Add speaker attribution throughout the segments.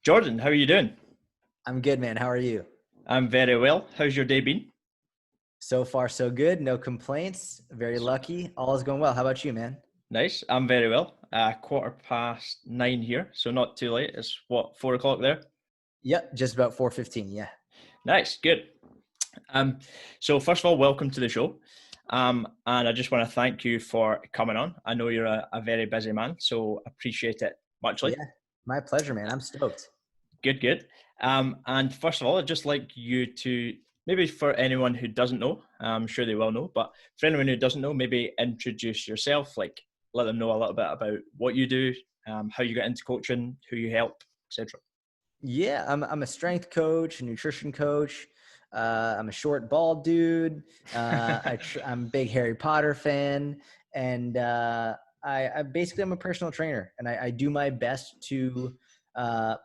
Speaker 1: Jordan, how are you doing?
Speaker 2: I'm good, man. How are you?
Speaker 1: I'm very well. How's your day been?
Speaker 2: So far, so good. No complaints. Very lucky. All is going well. How about you, man?
Speaker 1: Nice. I'm very well. 9:15 here, so not too late. It's what, 4 o'clock there?
Speaker 2: Yep, just about 4:15. Yeah.
Speaker 1: Nice, good. Um, so first of all, welcome to the show. And I just want to thank you for coming on. I know you're a very busy man, so appreciate it muchly.
Speaker 2: Yeah. My pleasure, man. I'm stoked.
Speaker 1: Good, good. And first of all, I'd just like you to maybe for anyone who doesn't know, I'm sure they will know, but for anyone who doesn't know, maybe introduce yourself, like let them know a little bit about what you do, how you got into coaching, who you help, etc.
Speaker 2: Yeah, I'm a strength coach, a nutrition coach. I'm a short, bald dude. I'm a big Harry Potter fan, and I basically I'm a personal trainer, and I do my best to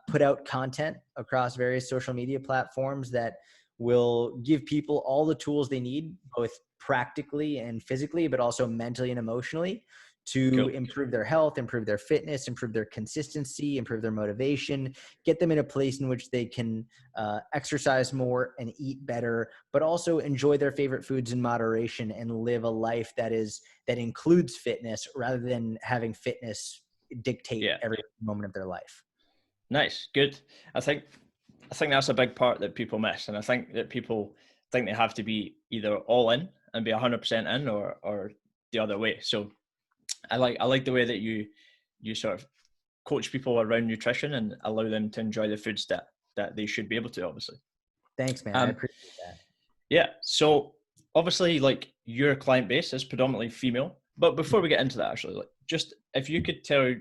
Speaker 2: put out content across various social media platforms that will give people all the tools they need, both practically and physically, but also mentally and emotionally, to
Speaker 1: Cool.
Speaker 2: improve their health, improve their fitness, improve their consistency, improve their motivation, get them in a place in which they can exercise more and eat better, but also enjoy their favorite foods in moderation and live a life that includes fitness rather than having fitness dictate
Speaker 1: Yeah.
Speaker 2: every moment of their life.
Speaker 1: Nice. Good. I think I think that's a big part that people miss, and I think that people think they have to be either all in and be 100% in, or the other way. So I like the way that you sort of coach people around nutrition and allow them to enjoy the foods that they should be able to, obviously.
Speaker 2: Thanks, man. I
Speaker 1: Um,
Speaker 2: appreciate that.
Speaker 1: yeah. So obviously, like your client base is predominantly female. But before we get into that, actually, like just if you could tell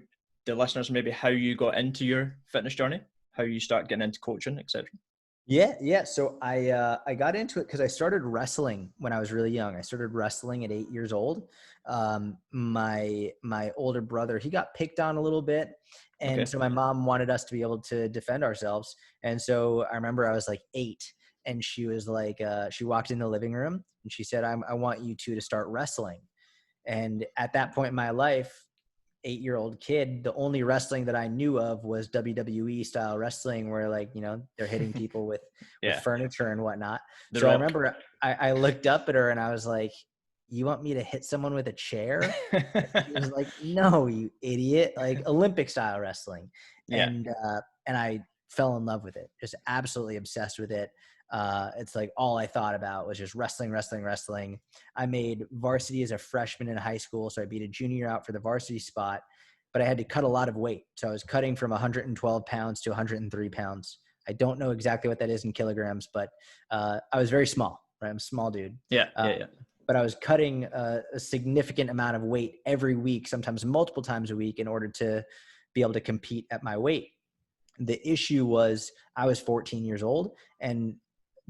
Speaker 1: the listeners maybe how you got into your fitness journey, how you start getting into coaching, etc.
Speaker 2: Yeah, yeah. So I got into it because I started wrestling when I was really young. I started wrestling at 8 years old. My older brother, he got picked on a little bit, and
Speaker 1: Okay.
Speaker 2: so my mom wanted us to be able to defend ourselves. And so I remember I was like 8, and she was like, she walked in the living room and she said, I want you two to start wrestling." And at that point in my life, 8-year-old kid, the only wrestling that I knew of was WWE style wrestling, where they're hitting people with
Speaker 1: Yeah.
Speaker 2: furniture and whatnot.
Speaker 1: The
Speaker 2: So I
Speaker 1: Rock.
Speaker 2: remember I looked up at her and I was like, "You want me to hit someone with a chair?" She was like, "No, you idiot!" Like Olympic style wrestling,
Speaker 1: Yeah.
Speaker 2: and I fell in love with it, just absolutely obsessed with it. It's like all I thought about was just wrestling, wrestling, wrestling. I made varsity as a freshman in high school, so I beat a junior out for the varsity spot, but I had to cut a lot of weight. So I was cutting from 112 pounds to 103 pounds. I don't know exactly what that is in kilograms, but I was very small, right? I'm a small dude.
Speaker 1: Yeah.
Speaker 2: Uh,
Speaker 1: Yeah. Yeah.
Speaker 2: but I was cutting a significant amount of weight every week, sometimes multiple times a week, in order to be able to compete at my weight. The issue was I was 14 years old, and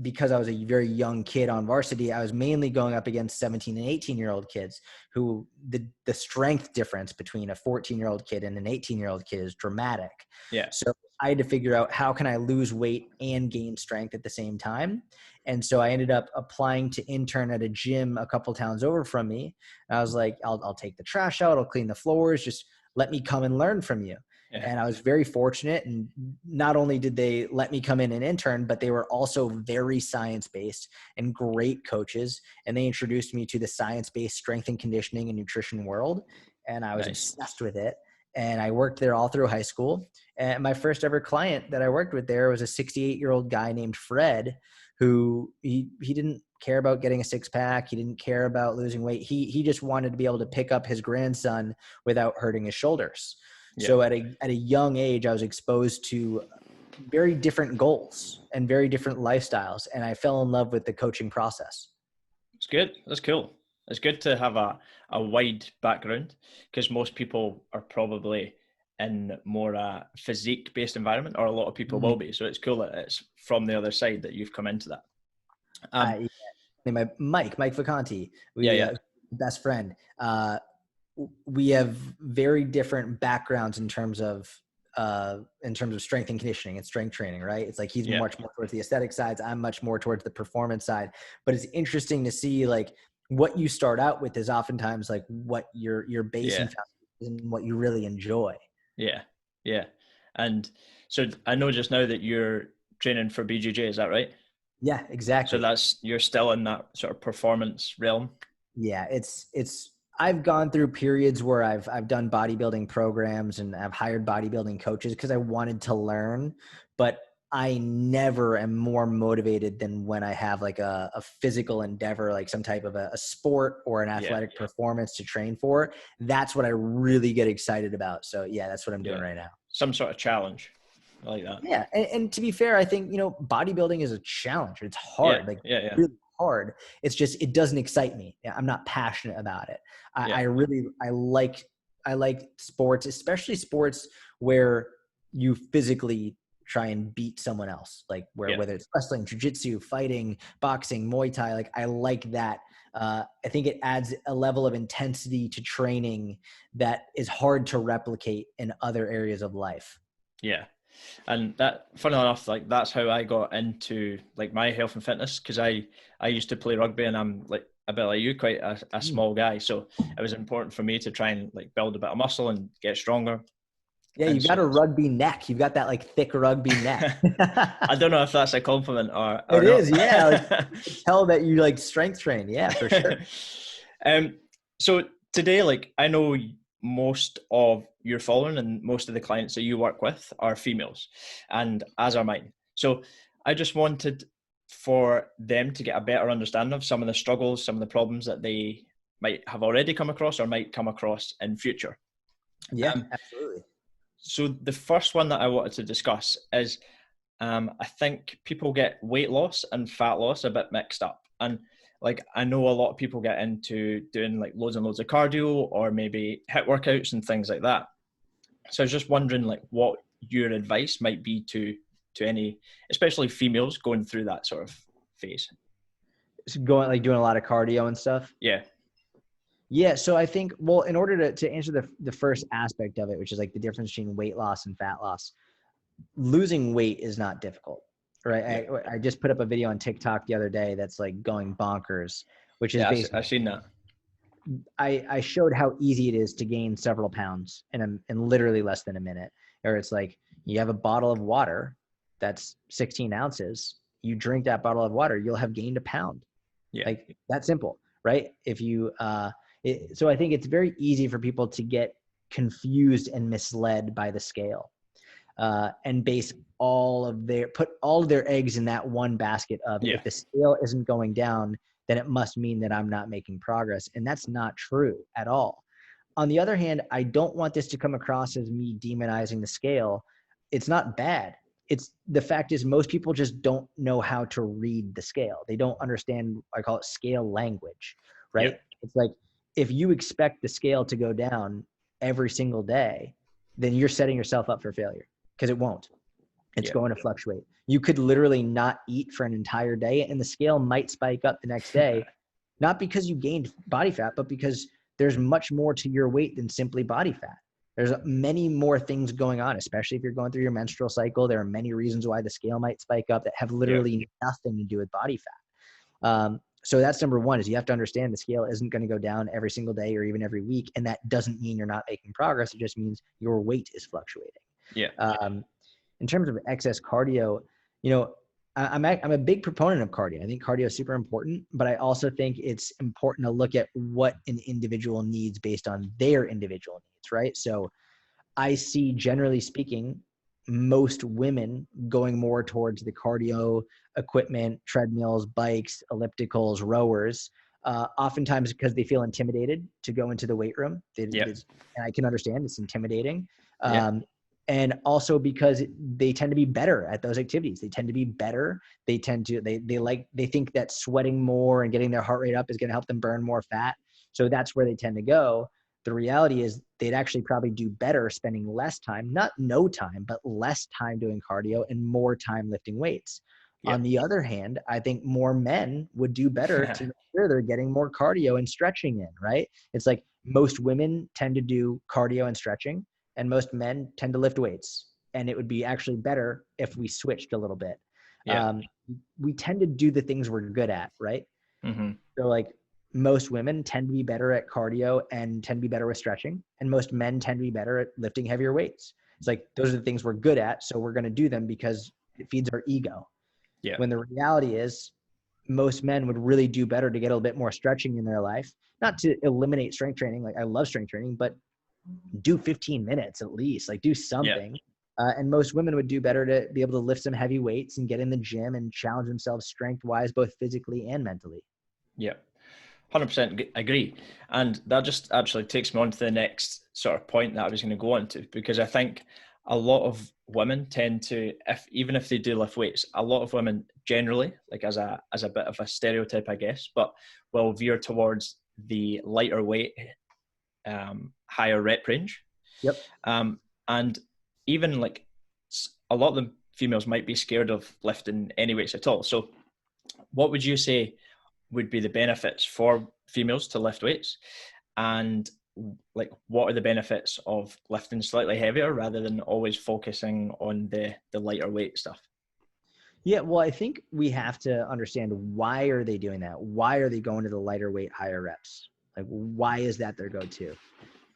Speaker 2: because I was a very young kid on varsity, I was mainly going up against 17 and 18-year-old kids who the strength difference between a 14-year-old kid and an 18-year-old kid is dramatic.
Speaker 1: Yeah.
Speaker 2: So I had to figure out how can I lose weight and gain strength at the same time. And so I ended up applying to intern at a gym a couple towns over from me. And I was like, I'll take the trash out, I'll clean the floors, just let me come and learn from you.
Speaker 1: Yeah.
Speaker 2: And I was very fortunate. And not only did they let me come in and intern, but they were also very science-based and great coaches. And they introduced me to the science-based strength and conditioning and nutrition world. And I was
Speaker 1: Nice.
Speaker 2: obsessed with it. And I worked there all through high school. And my first ever client that I worked with there was a 68-year-old guy named Fred, who he didn't care about getting a six pack. He didn't care about losing weight. He just wanted to be able to pick up his grandson without hurting his shoulders.
Speaker 1: Yeah.
Speaker 2: So at a young age, I was exposed to very different goals and very different lifestyles, and I fell in love with the coaching process.
Speaker 1: It's good. That's cool. It's good to have a wide background because most people are probably in more a physique based environment, or a lot of people
Speaker 2: Mm.
Speaker 1: will be. So it's cool that it's from the other side that you've come into that. Um,
Speaker 2: I my Mike Ficanti,
Speaker 1: yeah,
Speaker 2: we
Speaker 1: yeah,
Speaker 2: best friend. We have very different backgrounds in terms of strength and conditioning and strength training, right? It's like he's
Speaker 1: yeah,
Speaker 2: much more towards the aesthetic sides. I'm much more towards the performance side. But it's interesting to see like what you start out with is oftentimes like what your base
Speaker 1: yeah,
Speaker 2: and foundation and what you really enjoy.
Speaker 1: yeah, yeah. And so I know just now that you're training for BJJ, is that right?
Speaker 2: Yeah,
Speaker 1: So
Speaker 2: exactly.
Speaker 1: you're still in that sort of performance realm.
Speaker 2: Yeah, I've gone through periods where I've done bodybuilding programs and I've hired bodybuilding coaches because I wanted to learn, but I never am more motivated than when I have like a physical endeavor, like some type of a sport or an
Speaker 1: Yeah.
Speaker 2: athletic performance to train for. That's what I really get excited about. So yeah, that's what I'm doing
Speaker 1: Yeah.
Speaker 2: right now.
Speaker 1: Some sort of challenge. I like that.
Speaker 2: Yeah. And to be fair, I think, bodybuilding is a challenge. It's
Speaker 1: Yeah.
Speaker 2: hard, like
Speaker 1: Yeah.
Speaker 2: really hard. It's just, it doesn't excite me. I'm not passionate about it.
Speaker 1: Yeah.
Speaker 2: I like sports, especially sports where you physically try and beat someone else, like
Speaker 1: Yeah.
Speaker 2: whether it's wrestling, jiu-jitsu, fighting, boxing, Muay Thai, like I like that. I think it adds a level of intensity to training that is hard to replicate in other areas of life.
Speaker 1: Yeah. And that, funny enough, like that's how I got into like my health and fitness, because I used to play rugby, and I'm like a bit like you, quite a small guy, so it was important for me to try and like build a bit of muscle and get stronger.
Speaker 2: Yeah,
Speaker 1: And
Speaker 2: you've
Speaker 1: so
Speaker 2: got a rugby neck. You've got that like thick rugby neck.
Speaker 1: I don't know if that's a compliment or
Speaker 2: It
Speaker 1: not.
Speaker 2: is, yeah. Like, you can tell that you like strength train. Yeah, for sure.
Speaker 1: um, so today, like I know most of your following and most of the clients that you work with are females, and as are mine. So I just wanted for them to get a better understanding of some of the struggles, some of the problems that they might have already come across or might come across in future.
Speaker 2: Yeah,
Speaker 1: Um,
Speaker 2: absolutely.
Speaker 1: so the first one that I wanted to discuss is I think people get weight loss and fat loss a bit mixed up. And like, I know a lot of people get into doing like loads and loads of cardio or maybe HIIT workouts and things like that. So I was just wondering like what your advice might be to any, especially females going through that sort of phase.
Speaker 2: So doing a lot of cardio and stuff.
Speaker 1: Yeah.
Speaker 2: Yeah. So I think, well, in order to answer the first aspect of it, which is like the difference between weight loss and fat loss, losing weight is not difficult,
Speaker 1: Yeah.
Speaker 2: right? I just put up a video on TikTok the other day that's like going bonkers, which is
Speaker 1: Yeah.
Speaker 2: basically,
Speaker 1: I've seen that.
Speaker 2: I showed how easy it is to gain several pounds in literally less than a minute. Or it's like you have a bottle of water that's 16 ounces. You drink that bottle of water, you'll have gained a pound.
Speaker 1: Yeah.
Speaker 2: Like that simple, right? If you, so I think it's very easy for people to get confused and misled by the scale, and put all of their eggs in that one basket of,
Speaker 1: Yeah.
Speaker 2: if the scale isn't going down, then it must mean that I'm not making progress. And that's not true at all. On the other hand, I don't want this to come across as me demonizing the scale. It's not bad. The fact is, most people just don't know how to read the scale. They don't understand, I call it scale language,
Speaker 1: Yeah.
Speaker 2: right? It's like, if you expect the scale to go down every single day, then you're setting yourself up for failure, because it won't. It's
Speaker 1: Yeah.
Speaker 2: going to fluctuate. You could literally not eat for an entire day and the scale might spike up the next day, not because you gained body fat, but because there's much more to your weight than simply body fat. There's many more things going on, especially if you're going through your menstrual cycle. There are many reasons why the scale might spike up that have
Speaker 1: Yeah.
Speaker 2: literally nothing to do with body fat. So that's number one, is you have to understand the scale isn't going to go down every single day or even every week. And that doesn't mean you're not making progress. It just means your weight is fluctuating.
Speaker 1: Yeah.
Speaker 2: In terms of excess cardio, I'm a big proponent of cardio. I think cardio is super important, but I also think it's important to look at what an individual needs based on their individual needs, right? So I see, generally speaking, most women going more towards the cardio equipment, treadmills, bikes, ellipticals, rowers, oftentimes because they feel intimidated to go into the weight room.
Speaker 1: Yeah.
Speaker 2: And I can understand it's intimidating.
Speaker 1: Yeah.
Speaker 2: And also because they tend to be better at those activities. They tend to be better. They think that sweating more and getting their heart rate up is going to help them burn more fat. So that's where they tend to go. The reality is they'd actually probably do better spending less time, not no time, but less time doing cardio and more time lifting weights.
Speaker 1: Yeah.
Speaker 2: On the other hand, I think more men would do better to make sure they're getting more cardio and stretching in, right? It's like most women tend to do cardio and stretching, and most men tend to lift weights. And it would be actually better if we switched a little bit.
Speaker 1: Yeah.
Speaker 2: We tend to do the things we're good at, right?
Speaker 1: Mm-hmm.
Speaker 2: So like most women tend to be better at cardio and tend to be better with stretching. And most men tend to be better at lifting heavier weights. It's like, those are the things we're good at, so we're going to do them because it feeds our ego.
Speaker 1: Yeah.
Speaker 2: When the reality is, most men would really do better to get a little bit more stretching in their life, not to eliminate strength training. Like, I love strength training, but do 15 minutes at least, like do
Speaker 1: Yeah.
Speaker 2: something. And most women would do better to be able to lift some heavy weights and get in the gym and challenge themselves strength wise, both physically and mentally.
Speaker 1: Yeah. 100% agree. And that just actually takes me on to the next sort of point that I was going to go on to, because I think a lot of women tend to, even if they do lift weights, a lot of women generally, like as a bit of a stereotype, I guess, but will veer towards the lighter weight, higher rep range.
Speaker 2: Yep.
Speaker 1: And even like a lot of the females might be scared of lifting any weights at all. So what would you say would be the benefits for females to lift weights, and like what are the benefits of lifting slightly heavier rather than always focusing on the lighter weight stuff?
Speaker 2: Yeah, well, I think we have to understand, why are they doing that? Why are they going to the lighter weight, higher reps? Like, why is that their go-to?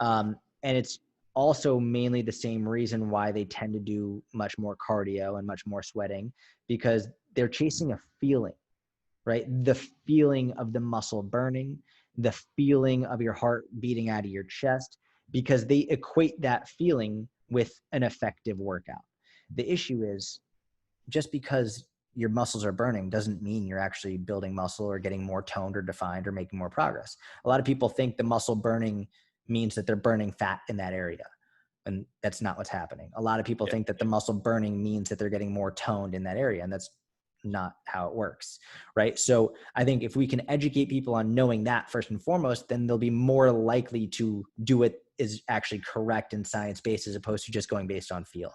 Speaker 2: And it's also mainly the same reason why they tend to do much more cardio and much more sweating, because they're chasing a feeling, right? The feeling of the muscle burning, the feeling of your heart beating out of your chest, because they equate that feeling with an effective workout. The issue is, just because your muscles are burning doesn't mean you're actually building muscle or getting more toned or defined or making more progress. A lot of people think the muscle burning means that they're burning fat in that area. And that's not what's happening. A lot of people think that the muscle burning means that they're getting more toned in that area. And that's not how it works, right? So I think if we can educate people on knowing that first and foremost, then they'll be more likely to do what is actually correct and science-based, as opposed to just going based on feel.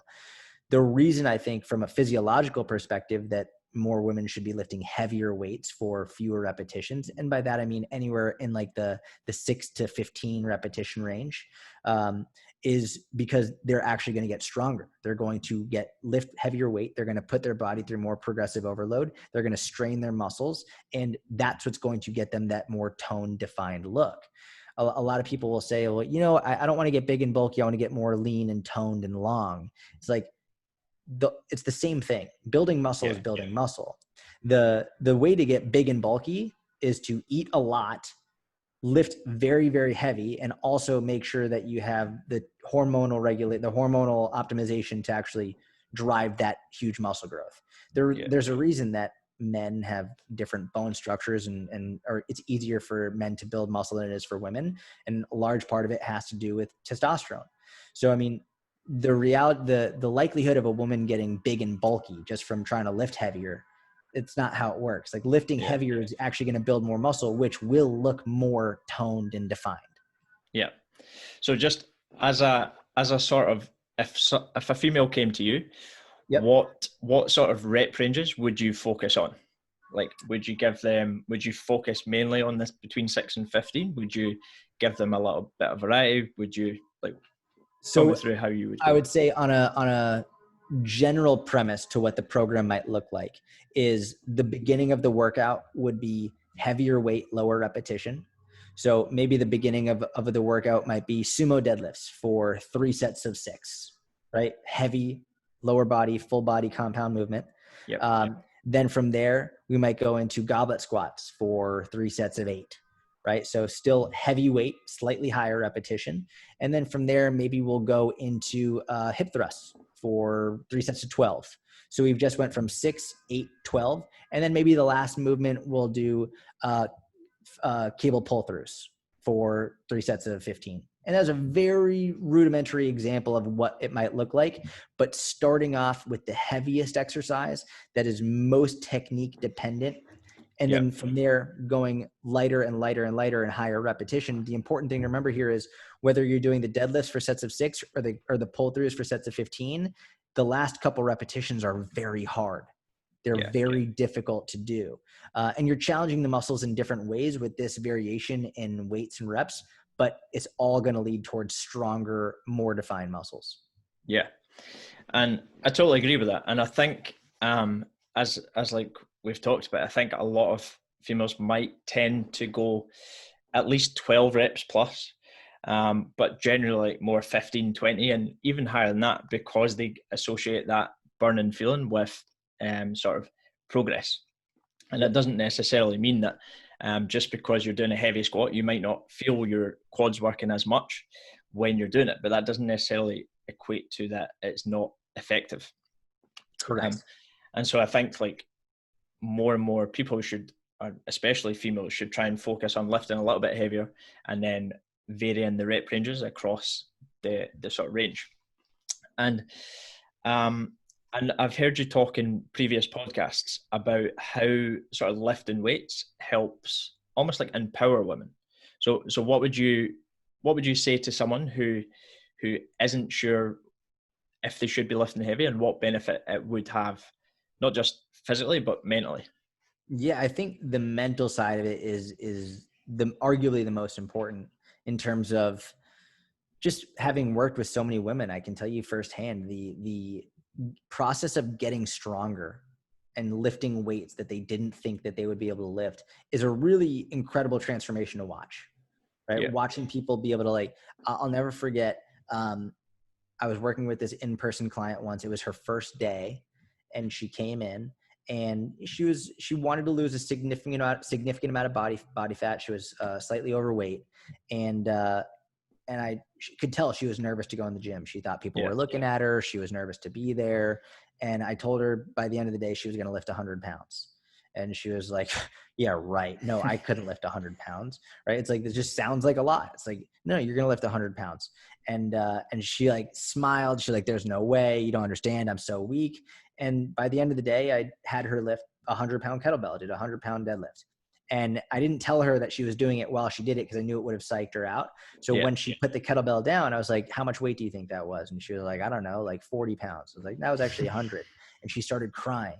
Speaker 2: The reason I think from a physiological perspective that more women should be lifting heavier weights for fewer repetitions, and by that I mean anywhere in like the 6 to 15 repetition range, is because they're actually going to get stronger. They're going to lift heavier weight. They're going to put their body through more progressive overload. They're going to strain their muscles, and that's what's going to get them that more tone defined look. A lot of people will say, well, I don't want to get big and bulky. I want to get more lean and toned and long. It's like, it's the same thing. Building muscle is building muscle. The way to get big and bulky is to eat a lot, lift very, very heavy, and also make sure that you have the hormonal optimization to actually drive that huge muscle growth. There's a reason that men have different bone structures or it's easier for men to build muscle than it is for women. And a large part of it has to do with testosterone. So, I mean, the likelihood of a woman getting big and bulky just from trying to lift heavier, it's not how it works. Like, lifting heavier is actually going to build more muscle, which will look more toned and defined.
Speaker 1: Yeah. So just as a sort of, if a female came to you, what sort of rep ranges would you focus on? Like, would you focus mainly on this between 6 and 15? Would you give them a little bit of variety? Would you talk me through how you would go?
Speaker 2: I would say on a general premise to what the program might look like is, the beginning of the workout would be heavier weight, lower repetition. So maybe the beginning of the workout might be sumo deadlifts for 3 sets of 6, right? Heavy, lower body, full body compound movement. Then from there, we might go into goblet squats for 3 sets of 8, right? So still heavy weight, slightly higher repetition. And then from there, maybe we'll go into hip thrusts for 3 sets of 12. So we've just went from 6, 8, 12. And then maybe the last movement we'll do cable pull throughs for 3 sets of 15. And that's a very rudimentary example of what it might look like. But starting off with the heaviest exercise that is most technique dependent, and then from there going lighter and lighter and lighter and higher repetition. The important thing to remember here is, whether you're doing the deadlifts for sets of 6 or the pull throughs for sets of 15, the last couple repetitions are very hard. They're very difficult to do. And you're challenging the muscles in different ways with this variation in weights and reps, but it's all going to lead towards stronger, more defined muscles.
Speaker 1: Yeah. And I totally agree with that. And I think, as like we've talked about, I think a lot of females might tend to go at least 12 reps plus. but generally more 15, 20, and even higher than that, because they associate that burning feeling with sort of progress. And it doesn't necessarily mean that just because you're doing a heavy squat, you might not feel your quads working as much when you're doing it, but that doesn't necessarily equate to that it's not effective.
Speaker 2: Correct.
Speaker 1: And so I think like more and more people should, especially females, should try and focus on lifting a little bit heavier and then varying the rep ranges across the sort of range. And I've heard you talk in previous podcasts about how sort of lifting weights helps almost like empower women. So what would you say to someone who isn't sure if they should be lifting heavy and what benefit it would have, not just physically but mentally?
Speaker 2: Yeah, I think the mental side of it is arguably the most important in terms of just having worked with so many women. I can tell you firsthand the process of getting stronger and lifting weights that they didn't think that they would be able to lift is a really incredible transformation to watch, right?
Speaker 1: Yeah.
Speaker 2: Watching people be able to, like, I'll never forget. I was working with this in-person client once. It was her first day, and she came in and she wanted to lose a significant amount of body fat. She was slightly overweight, and I could tell she was nervous to go in the gym. She thought people were looking at her. She was nervous to be there. And I told her by the end of the day, she was going to lift 100 pounds. And she was like, yeah, right. No, I couldn't lift 100 pounds. Right. It's like, it just sounds like a lot. It's like, no, you're going to lift 100 pounds. And she like smiled. She's like, there's no way. You don't understand. I'm so weak. And by the end of the day, I had her lift a 100-pound kettlebell. I did a 100-pound deadlift. And I didn't tell her that she was doing it while she did it because I knew it would have psyched her out. So when she put the kettlebell down, I was like, how much weight do you think that was? And she was like, I don't know, like 40 pounds. I was like, that was actually 100. And she started crying.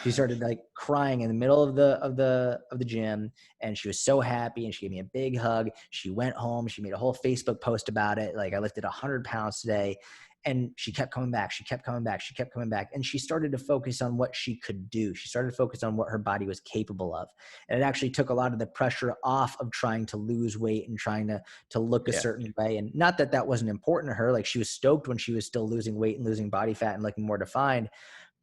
Speaker 2: She started like crying in the middle of the gym, and she was so happy, and she gave me a big hug. She went home. She made a whole Facebook post about it. Like, I lifted 100 pounds today. And she kept coming back. She kept coming back. She kept coming back. And she started to focus on what she could do. She started to focus on what her body was capable of. And it actually took a lot of the pressure off of trying to lose weight and trying to look a certain way. And not that that wasn't important to her. Like, she was stoked when she was still losing weight and losing body fat and looking more defined.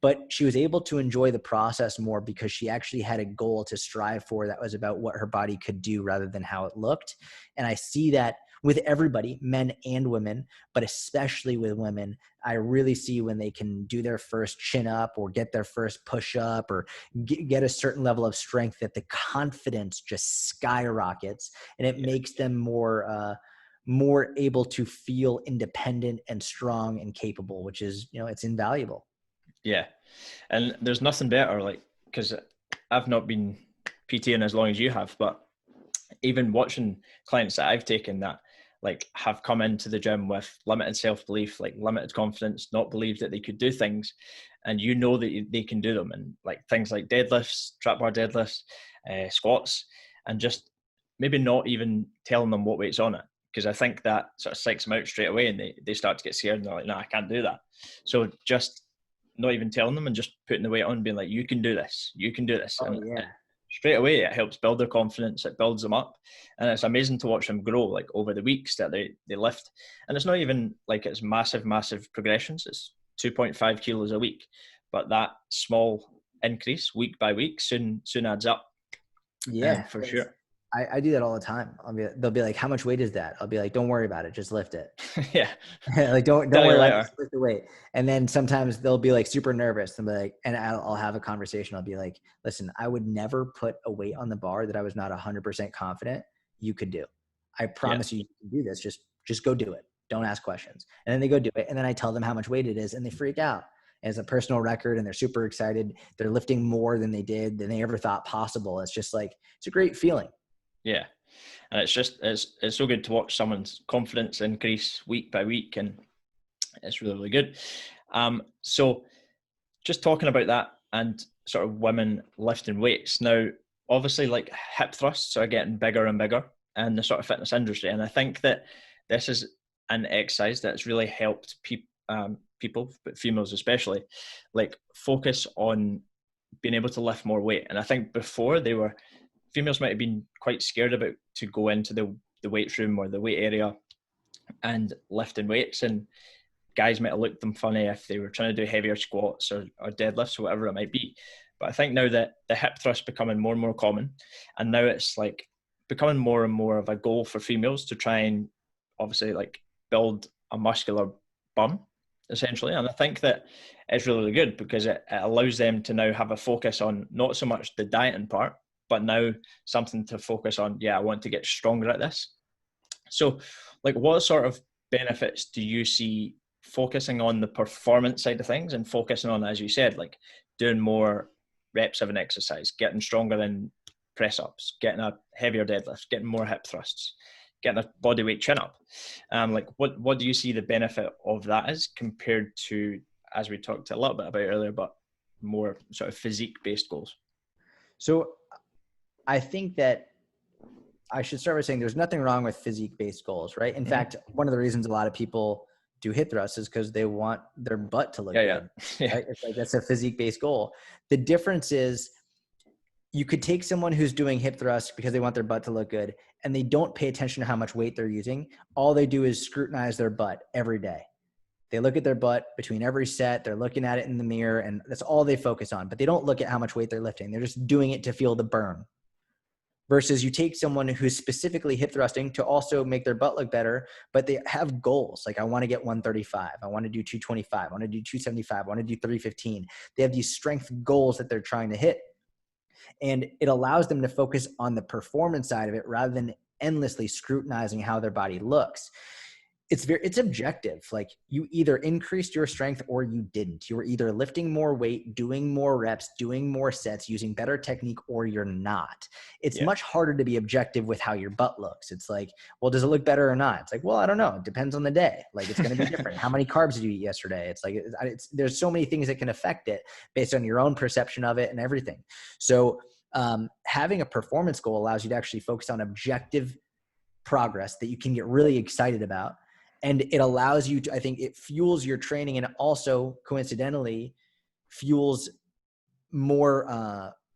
Speaker 2: But she was able to enjoy the process more because she actually had a goal to strive for that was about what her body could do rather than how it looked. And I see that with everybody, men and women, but especially with women. I really see when they can do their first chin up or get their first push up or get a certain level of strength, that the confidence just skyrockets, and it makes them more able to feel independent and strong and capable, which is, it's invaluable.
Speaker 1: Yeah. And there's nothing better, like, because I've not been PTing as long as you have, but even watching clients that I've taken that like have come into the gym with limited self-belief, like limited confidence, not believe that they could do things, and that they can do them, and like things like deadlifts, trap bar deadlifts, squats, and just maybe not even telling them what weight's on it, because I think that sort of psychs them out straight away, and they start to get scared and they're like, no, I can't do that. So just not even telling them and just putting the weight on, being like, you can do this, and straight away it helps build their confidence, it builds them up, and it's amazing to watch them grow like over the weeks that they lift. And it's not even like it's massive progressions, it's 2.5 kilos a week, but that small increase week by week soon adds up. For sure.
Speaker 2: I do that all the time. They'll be like, how much weight is that? I'll be like, don't worry about it, just lift it.
Speaker 1: Yeah.
Speaker 2: Like, don't worry about it, just lift the weight. And then sometimes they'll be like super nervous and be like, and I'll have a conversation. I'll be like, listen, I would never put a weight on the bar that I was not 100% confident you could do. I promise you can do this. Just go do it. Don't ask questions. And then they go do it. And then I tell them how much weight it is and they freak out. As a personal record, and they're super excited. They're lifting more than they ever thought possible. It's just like, it's a great feeling.
Speaker 1: Yeah. And it's so good to watch someone's confidence increase week by week, and it's really, really good. So just talking about that and sort of women lifting weights. Now, obviously, like hip thrusts are getting bigger and bigger in the sort of fitness industry. And I think that this is an exercise that's really helped people, but females especially, like focus on being able to lift more weight. And I think before females might have been quite scared about to go into the the weights room or the weight area and lifting weights, and guys might have looked them funny if they were trying to do heavier squats or deadlifts or whatever it might be. But I think now that the hip thrust becoming more and more common, and now it's like becoming more and more of a goal for females to try and obviously like build a muscular bum essentially. And I think that it's really, really good because it allows them to now have a focus on not so much the dieting part, but now something to focus on. Yeah, I want to get stronger at this. So like what sort of benefits do you see focusing on the performance side of things and focusing on, as you said, like doing more reps of an exercise, getting stronger in press ups, getting a heavier deadlift, getting more hip thrusts, getting a body weight chin up? Like what do you see the benefit of that is compared to, as we talked a little bit about earlier, but more sort of physique based goals?
Speaker 2: So I think that I should start by saying there's nothing wrong with physique-based goals, right? In fact, one of the reasons a lot of people do hip thrusts is because they want their butt to look good.
Speaker 1: Yeah.
Speaker 2: Right? It's like that's a physique-based goal. The difference is you could take someone who's doing hip thrusts because they want their butt to look good, and they don't pay attention to how much weight they're using. All they do is scrutinize their butt every day. They look at their butt between every set. They're looking at it in the mirror, and that's all they focus on. But they don't look at how much weight they're lifting. They're just doing it to feel the burn. Versus you take someone who's specifically hip thrusting to also make their butt look better, but they have goals. Like, I want to get 135. I want to do 225. I want to do 275. I want to do 315. They have these strength goals that they're trying to hit. And it allows them to focus on the performance side of it rather than endlessly scrutinizing how their body looks. It's objective. Like, you either increased your strength or you didn't. You were either lifting more weight, doing more reps, doing more sets, using better technique, or you're not. It's much harder to be objective with how your butt looks. It's like, well, does it look better or not? It's like, well, I don't know. It depends on the day. Like, it's going to be different. How many carbs did you eat yesterday? It's like, there's so many things that can affect it based on your own perception of it and everything. So having a performance goal allows you to actually focus on objective progress that you can get really excited about. And it allows you to, I think it fuels your training, and also coincidentally fuels more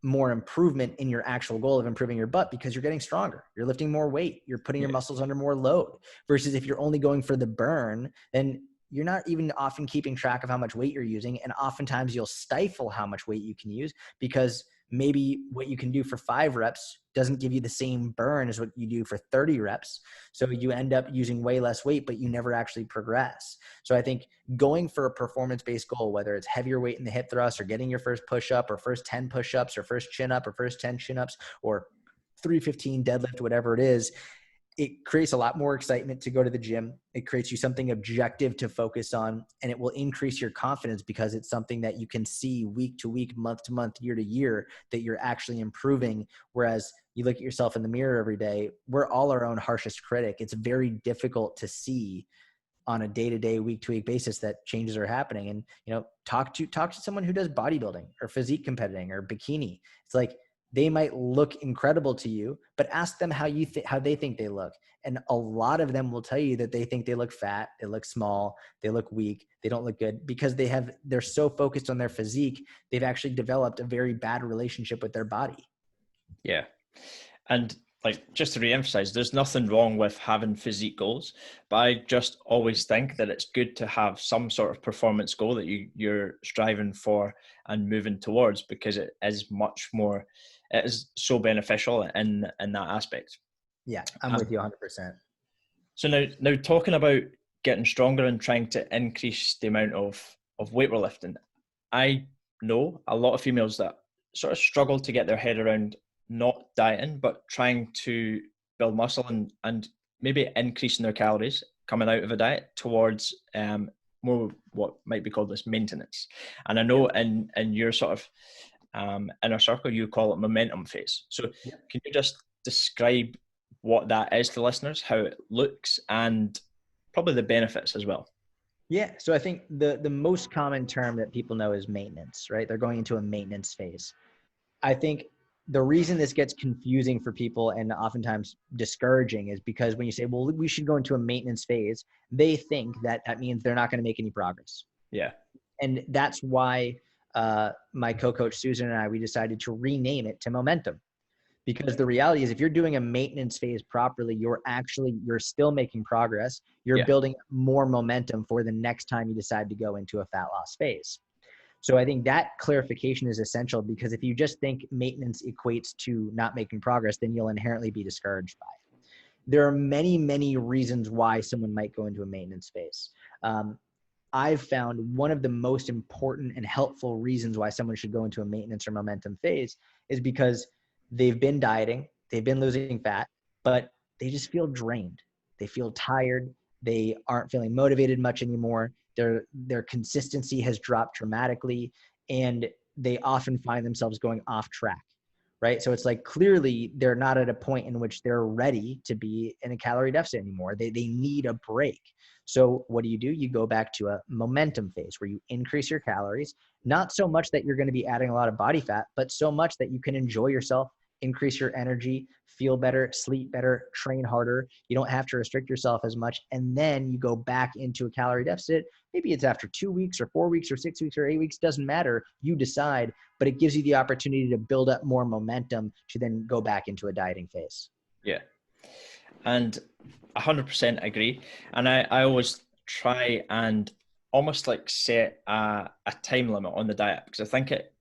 Speaker 2: improvement in your actual goal of improving your butt, because you're getting stronger. You're lifting more weight. You're putting your muscles under more load, versus if you're only going for the burn, then you're not even often keeping track of how much weight you're using. And oftentimes you'll stifle how much weight you can use, because maybe what you can do for 5 reps doesn't give you the same burn as what you do for 30 reps. So you end up using way less weight, but you never actually progress. So I think going for a performance-based goal, whether it's heavier weight in the hip thrust, or getting your first push-up, or first 10 push-ups, or first chin-up, or first 10 chin-ups, or 315 deadlift, whatever it is, it creates a lot more excitement to go to the gym. It creates you something objective to focus on, and it will increase your confidence because it's something that you can see week to week, month to month, year to year, that you're actually improving. Whereas you look at yourself in the mirror every day, we're all our own harshest critic. It's very difficult to see on a day-to-day, week-to-week basis that changes are happening. And, talk to someone who does bodybuilding or physique competing or bikini. It's like, they might look incredible to you, but ask them how they think they look. And a lot of them will tell you that they think they look fat, they look small, they look weak, they don't look good, because they're so focused on their physique, they've actually developed a very bad relationship with their body.
Speaker 1: Yeah. And like, just to reemphasize, there's nothing wrong with having physique goals, but I just always think that it's good to have some sort of performance goal that you're striving for and moving towards, because it is so beneficial in that aspect.
Speaker 2: Yeah, I'm with you 100%.
Speaker 1: So now talking about getting stronger and trying to increase the amount of weight we're lifting, I know a lot of females that sort of struggle to get their head around not dieting, but trying to build muscle and maybe increasing their calories coming out of a diet towards more what might be called this maintenance. And I know in your sort of inner circle, you call it momentum phase. So can you just describe what that is to listeners, how it looks, and probably the benefits as well?
Speaker 2: Yeah. So I think the most common term that people know is maintenance, right? They're going into a maintenance phase. I think the reason this gets confusing for people and oftentimes discouraging is because when you say, well, we should go into a maintenance phase, they think that means they're not going to make any progress.
Speaker 1: Yeah.
Speaker 2: And that's why my co-coach Susan and I, we decided to rename it to momentum, Because the reality is, if you're doing a maintenance phase properly, you're still making progress. You're
Speaker 1: Yeah.
Speaker 2: building more momentum for the next time you decide to go into a fat loss phase. So I think that clarification is essential, because if you just think maintenance equates to not making progress, then you'll inherently be discouraged by it. There are many, many reasons why someone might go into a maintenance phase. I've found one of the most important and helpful reasons why someone should go into a maintenance or momentum phase is because they've been dieting, they've been losing fat, but they just feel drained. They feel tired. They aren't feeling motivated much anymore. Their consistency has dropped dramatically, and they often find themselves going off track. Right. So it's like, clearly they're not at a point in which they're ready to be in a calorie deficit anymore. They need a break. So what do? You go back to a momentum phase where you increase your calories, not so much that you're going to be adding a lot of body fat, but so much that you can enjoy yourself, increase your energy, feel better, sleep better, train harder. You don't have to restrict yourself as much. And then you go back into a calorie deficit. Maybe it's after 2 weeks or 4 weeks or 6 weeks or 8 weeks, doesn't matter. You decide, but it gives you the opportunity to build up more momentum to then go back into a dieting phase.
Speaker 1: Yeah. And 100% agree. And I always try and almost like set a time limit on the diet, because I think it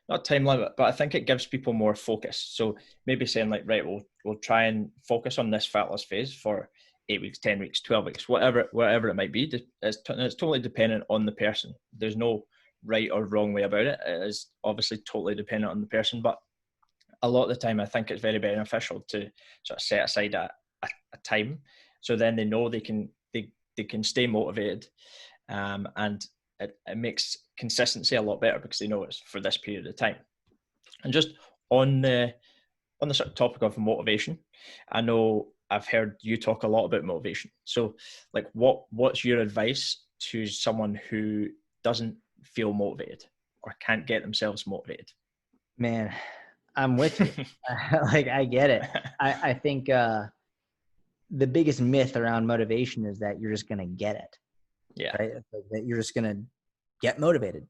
Speaker 1: not time limit, but I think it gives people more focus. So maybe saying like, right, we'll try and focus on this fat loss phase for 8 weeks, 10 weeks, 12 weeks, whatever it might be. It's totally dependent on the person. There's no right or wrong way about it. It is obviously totally dependent on the person, but a lot of the time I think it's very beneficial to sort of set aside a time, so then they know they can stay motivated, and it makes consistency a lot better because they know it's for this period of time. And just on the sort of topic of motivation, I know I've heard you talk a lot about motivation. So like what's your advice to someone who doesn't feel motivated or can't get themselves motivated?
Speaker 2: Man, I'm with you. Like, I get it. I think the biggest myth around motivation is that you're just going to get it.
Speaker 1: Yeah.
Speaker 2: Right? That you're just going to get motivated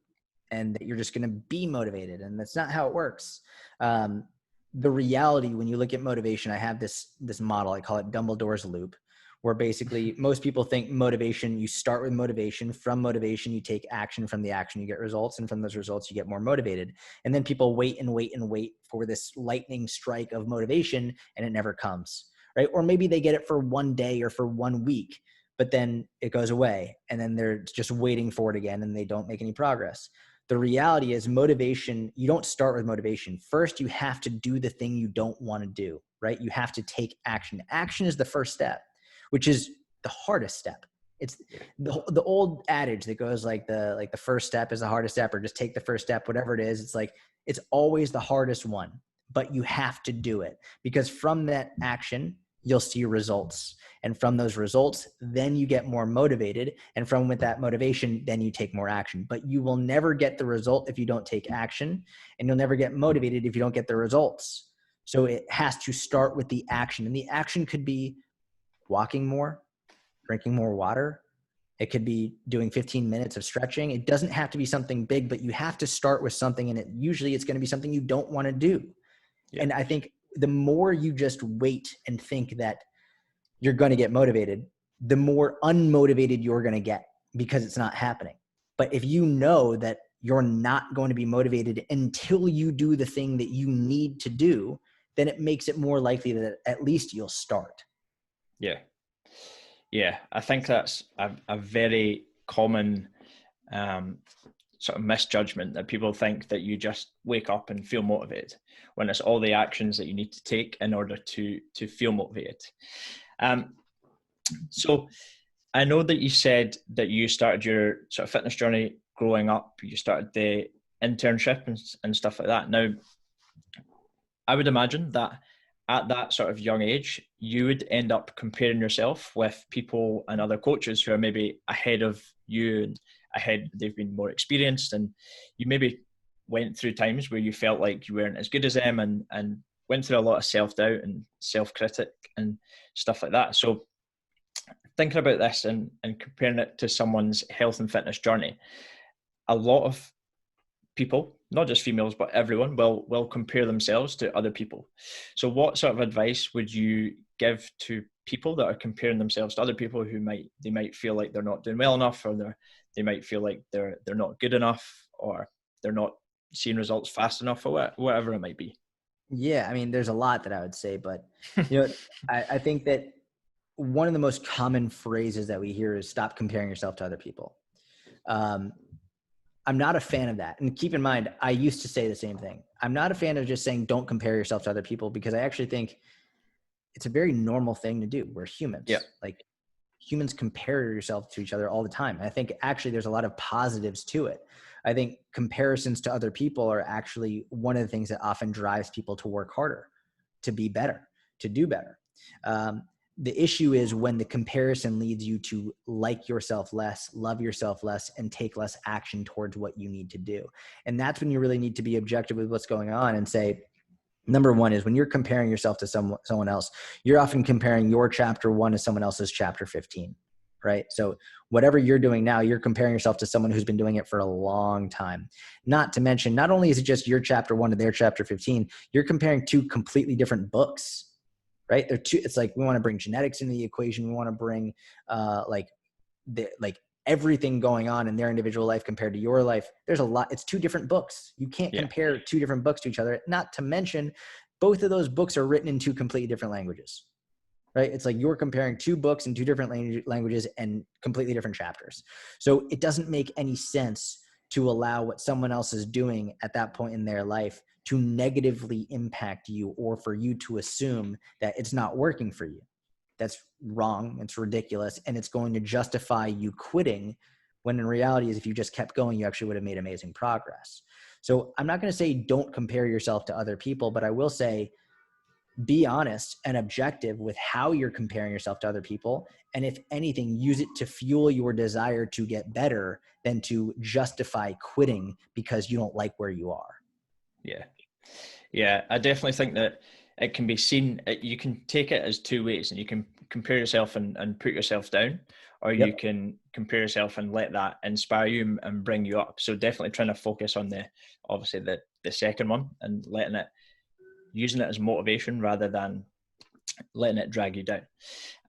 Speaker 2: and that you're just going to be motivated. And that's not how it works. The reality, when you look at motivation, I have this model, I call it Dumbledore's loop, where basically most people think motivation, you start with motivation. From motivation, you take action. From the action, you get results. And from those results, you get more motivated. And then people wait and wait and wait for this lightning strike of motivation, and it never comes. Right? Or maybe they get it for 1 day or for 1 week, but then it goes away, and then they're just waiting for it again, and they don't make any progress. The reality is, motivation, you don't start with motivation. First, you have to do the thing you don't want to do, right? You have to take action. Action is the first step, which is the hardest step. It's the old adage that goes like the first step is the hardest step, or just take the first step, whatever it is. It's like, it's always the hardest one, but you have to do it, because from that action, you'll see results. And from those results, then you get more motivated. And from with that motivation, then you take more action. But you will never get the result if you don't take action. And you'll never get motivated if you don't get the results. So it has to start with the action. And the action could be walking more, drinking more water. It could be doing 15 minutes of stretching. It doesn't have to be something big, but you have to start with something. And usually it's going to be something you don't want to do. Yeah. And I think the more you just wait and think that you're going to get motivated, the more unmotivated you're going to get, because it's not happening. But if you know that you're not going to be motivated until you do the thing that you need to do, then it makes it more likely that at least you'll start.
Speaker 1: Yeah. Yeah. I think that's a very common sort of misjudgment, that people think that you just wake up and feel motivated, when it's all the actions that you need to take in order to feel motivated. So I know that you said that you started your sort of fitness journey growing up. You started the internship and stuff like that. Now, I would imagine that at that sort of young age, you would end up comparing yourself with people and other coaches who are maybe ahead of you and they've been more experienced, and you maybe went through times where you felt like you weren't as good as them, and went through a lot of self-doubt and self-critic and stuff like that. So thinking about this and comparing it to someone's health and fitness journey, a lot of people, not just females, but everyone will compare themselves to other people. So what sort of advice would you give to people that are comparing themselves to other people who might feel like they're not doing well enough, or they might feel like they're not good enough, or they're not seeing results fast enough, or whatever it might be?
Speaker 2: Yeah, I mean, there's a lot that I would say, but I think that one of the most common phrases that we hear is stop comparing yourself to other people. I'm not a fan of that. And keep in mind, I used to say the same thing. I'm not a fan of just saying don't compare yourself to other people, because I actually think it's a very normal thing to do. We're humans.
Speaker 1: Yeah.
Speaker 2: Like, humans compare yourself to each other all the time. And I think actually there's a lot of positives to it. I think comparisons to other people are actually one of the things that often drives people to work harder, to be better, to do better. The issue is when the comparison leads you to like yourself less, love yourself less, and take less action towards what you need to do. And that's when you really need to be objective with what's going on and say, number one is when you're comparing yourself to someone else, you're often comparing your chapter 1 to someone else's chapter 15, right? So whatever you're doing now, you're comparing yourself to someone who's been doing it for a long time. Not to mention, not only is it just your chapter 1 to their chapter 15, you're comparing 2 completely different books, right? It's like we want to bring genetics into the equation. We want to bring like everything going on in their individual life compared to your life. There's a lot. It's 2 different books. You can't compare 2 different books to each other. Not to mention, both of those books are written in 2 completely different languages, right? It's like you're comparing 2 books in 2 different languages and completely different chapters. So it doesn't make any sense to allow what someone else is doing at that point in their life to negatively impact you, or for you to assume that it's not working for you. That's wrong. It's ridiculous. And it's going to justify you quitting, when in reality is if you just kept going, you actually would have made amazing progress. So I'm not going to say don't compare yourself to other people, but I will say be honest and objective with how you're comparing yourself to other people. And if anything, use it to fuel your desire to get better than to justify quitting because you don't like where you are.
Speaker 1: Yeah. Yeah, I definitely think that it can be seen, you can take it as 2 ways, and you can compare yourself and put yourself down, or you can compare yourself and let that inspire you and bring you up. So definitely trying to focus on obviously the second one, and using it as motivation rather than letting it drag you down.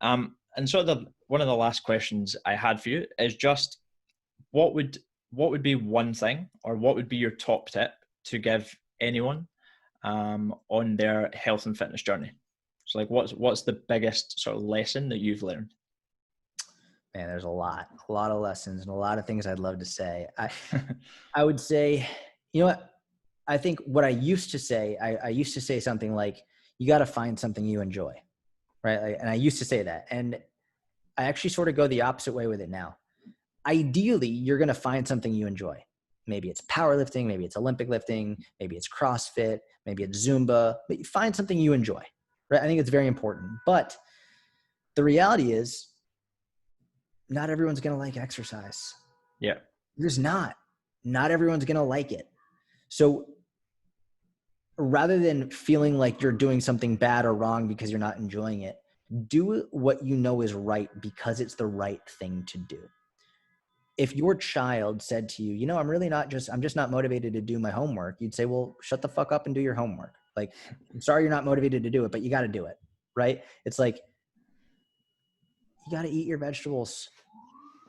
Speaker 1: And sort of one of the last questions I had for you is just what would be one thing, or what would be your top tip to give anyone on their health and fitness journey? So like what's the biggest sort of lesson that you've learned?
Speaker 2: Man, there's a lot of lessons and a lot of things I'd love to say. I would say, you know what? I think what I used to say, I used to say something like, you got to find something you enjoy, right? And I used to say that. And I actually sort of go the opposite way with it now. Ideally, you're going to find something you enjoy. Maybe it's powerlifting, maybe it's Olympic lifting, maybe it's CrossFit, maybe it's Zumba, but you find something you enjoy, right? I think it's very important. But the reality is, not everyone's going to like exercise.
Speaker 1: Yeah.
Speaker 2: There's not everyone's going to like it. So rather than feeling like you're doing something bad or wrong because you're not enjoying it, do what you know is right because it's the right thing to do. If your child said to you, I'm just not motivated to do my homework, you'd say, well, shut the fuck up and do your homework. Like, I'm sorry you're not motivated to do it, but you got to do it, right? It's like, you got to eat your vegetables.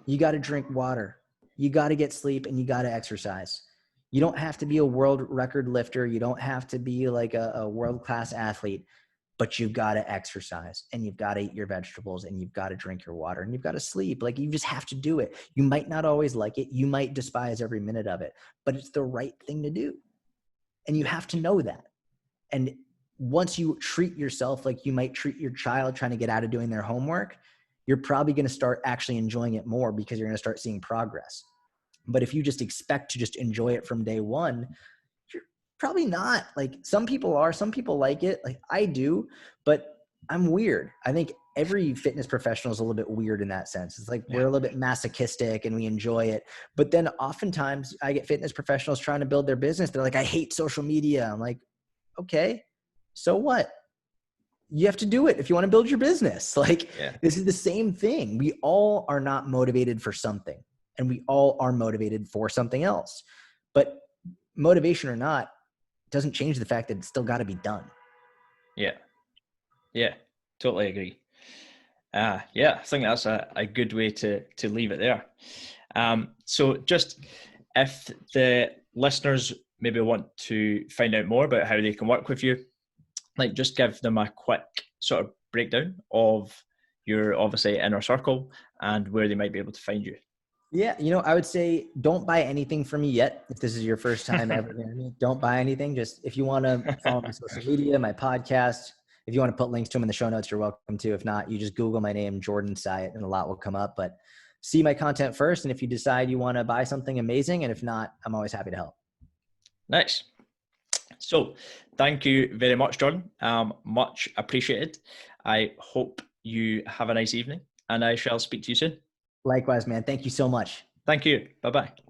Speaker 2: You got to drink water. You got to get sleep, and you got to exercise. You don't have to be a world record lifter. You don't have to be like a world-class athlete, but you've got to exercise, and you've got to eat your vegetables, and you've got to drink your water, and you've got to sleep. Like, you just have to do it. You might not always like it. You might despise every minute of it, but it's the right thing to do. And you have to know that. And once you treat yourself like you might treat your child trying to get out of doing their homework, you're probably going to start actually enjoying it more because you're going to start seeing progress. But if you just expect to just enjoy it from day one, you're probably not. Like, some people like it. Like, I do, but I'm weird. I think every fitness professional is a little bit weird in that sense. It's like, we're a little bit masochistic and we enjoy it. But then oftentimes I get fitness professionals trying to build their business. They're like, I hate social media. I'm like, okay, so what? You have to do it if you want to build your business. Like, This is the same thing. We all are not motivated for something, and we all are motivated for something else. But motivation or not, doesn't change the fact that it's still got to be done.
Speaker 1: Yeah, totally agree. Yeah, I think that's a good way to leave it there. So just if the listeners maybe want to find out more about how they can work with you, like just give them a quick sort of breakdown of your obviously inner circle and where they might be able to find you.
Speaker 2: Yeah, I would say don't buy anything from me yet. If this is your first time ever hearing me, don't buy anything. Just if you want to follow my social media, my podcast, if you want to put links to them in the show notes, you're welcome to. If not, you just Google my name, Jordan Syatt, and a lot will come up. But see my content first. And if you decide you want to buy something, amazing. And if not, I'm always happy to help.
Speaker 1: Nice. So thank you very much, Jordan. Much appreciated. I hope you have a nice evening and I shall speak to you soon.
Speaker 2: Likewise, man. Thank you so much.
Speaker 1: Thank you. Bye-bye.